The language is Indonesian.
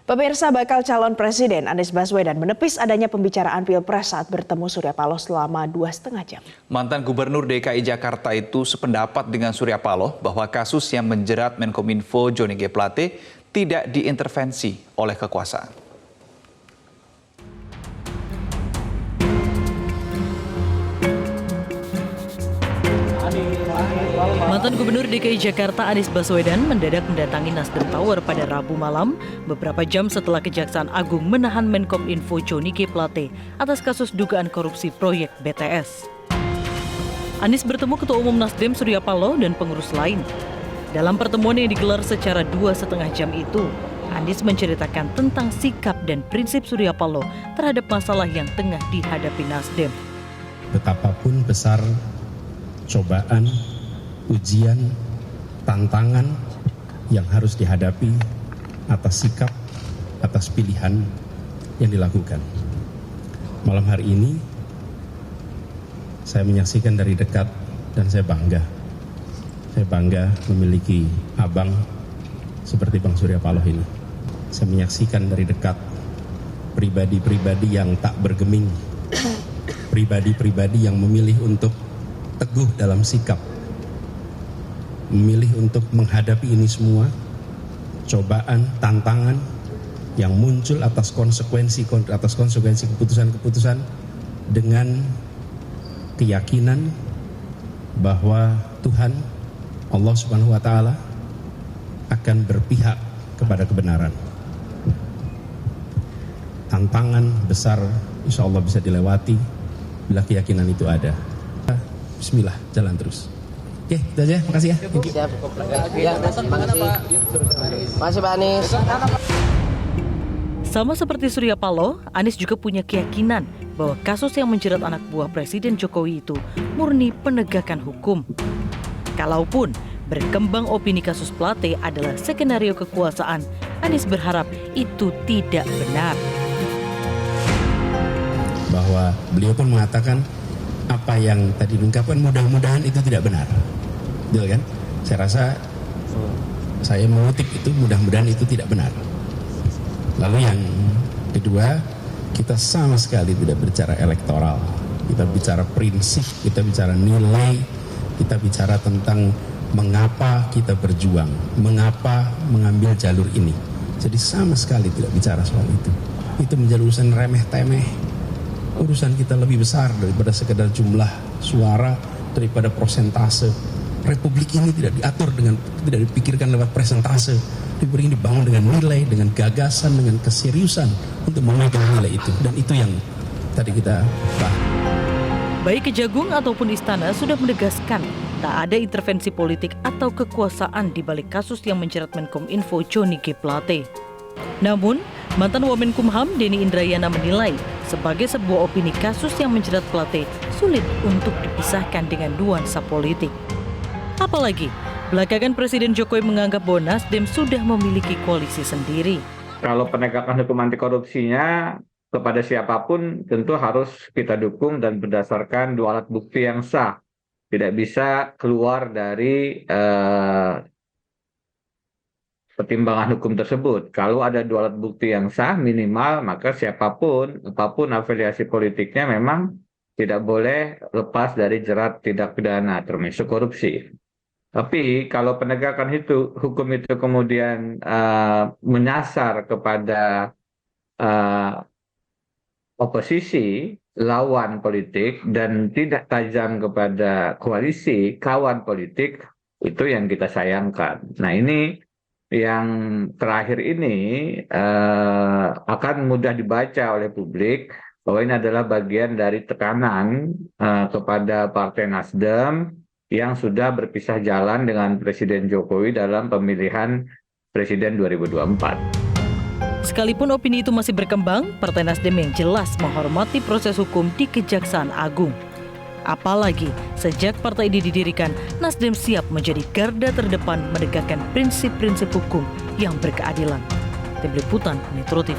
Pemirsa, bakal calon presiden Anies Baswedan menepis adanya pembicaraan Pilpres saat bertemu Surya Paloh selama 2,5 jam. Mantan Gubernur DKI Jakarta itu sependapat dengan Surya Paloh bahwa kasus yang menjerat Menkominfo Johnny G. Plate tidak diintervensi oleh kekuasaan. Mantan Gubernur DKI Jakarta Anies Baswedan mendadak mendatangi Nasdem Tower pada Rabu malam, beberapa jam setelah Kejaksaan Agung menahan Menkominfo Johnny G. Plate atas kasus dugaan korupsi proyek BTS. Anies bertemu Ketua Umum Nasdem Surya Paloh dan pengurus lain. Dalam pertemuan yang digelar secara 2,5 jam itu, Anies menceritakan tentang sikap dan prinsip Surya Paloh terhadap masalah yang tengah dihadapi Nasdem. Betapapun besar cobaan, ujian, tantangan yang harus dihadapi atas sikap, atas pilihan yang dilakukan. Malam hari ini saya menyaksikan dari dekat dan saya bangga. Saya bangga memiliki abang seperti Bang Surya Paloh ini. Saya menyaksikan dari dekat pribadi-pribadi yang tak bergeming, pribadi-pribadi yang memilih untuk teguh dalam sikap, memilih untuk menghadapi ini semua, cobaan, tantangan yang muncul atas konsekuensi keputusan-keputusan dengan keyakinan bahwa Tuhan, Allah Subhanahu wa Ta'ala akan berpihak kepada kebenaran. Tantangan besar insya Allah bisa dilewati bila keyakinan itu ada. Bismillah, jalan terus. Oke, itu aja. Makasih ya. Siap. Ya, makasih. Makasih Pak Anies. Sama seperti Surya Paloh, Anies juga punya keyakinan bahwa kasus yang menjerat anak buah Presiden Jokowi itu murni penegakan hukum. Kalaupun berkembang opini kasus Plate adalah skenario kekuasaan, Anies berharap itu tidak benar. Bahwa beliau pun mengatakan apa yang tadi diungkapkan mudah-mudahan itu tidak benar. Betul kan? Saya rasa saya mengutip itu mudah-mudahan itu tidak benar. Lalu yang kedua, kita sama sekali tidak bicara elektoral. Kita bicara prinsip, kita bicara nilai, kita bicara tentang mengapa kita berjuang, mengapa mengambil jalur ini. Jadi sama sekali tidak bicara soal itu. Itu menjadi urusan remeh-temeh. Urusan kita lebih besar daripada sekedar jumlah suara, daripada persentase. Republik ini tidak diatur tidak dipikirkan lewat persentase. Republik ini dibangun dengan nilai, dengan gagasan, dengan keseriusan untuk memegang nilai itu. Dan itu yang tadi kita bahas. Baik Kejagung ataupun Istana sudah menegaskan tak ada intervensi politik atau kekuasaan di balik kasus yang menjerat Menkominfo Johnny G. Plate. Namun, mantan Wamenkumham Denny Indrayana menilai sebagai sebuah opini kasus yang menjerat Plate sulit untuk dipisahkan dengan nuansa politik. Apalagi, belakangan Presiden Jokowi menganggap bahwa Nasdem sudah memiliki koalisi sendiri. Kalau penegakan hukum anti korupsinya kepada siapapun tentu harus kita dukung dan berdasarkan dua alat bukti yang sah. Tidak bisa keluar dari pertimbangan hukum tersebut. Kalau ada dua alat bukti yang sah minimal, maka siapapun, apapun afiliasi politiknya memang tidak boleh lepas dari jerat tindak pidana termasuk korupsi. Tapi kalau penegakan hukum itu kemudian menyasar kepada oposisi, lawan politik, dan tidak tajam kepada koalisi, kawan politik, itu yang kita sayangkan. Nah ini yang terakhir ini akan mudah dibaca oleh publik bahwa ini adalah bagian dari tekanan kepada Partai Nasdem yang sudah berpisah jalan dengan Presiden Jokowi dalam pemilihan Presiden 2024. Sekalipun opini itu masih berkembang, Partai Nasdem yang jelas menghormati proses hukum di Kejaksaan Agung. Apalagi sejak partai ini didirikan, Nasdem siap menjadi garda terdepan menegakkan prinsip-prinsip hukum yang berkeadilan. Tim Liputan Metro TV.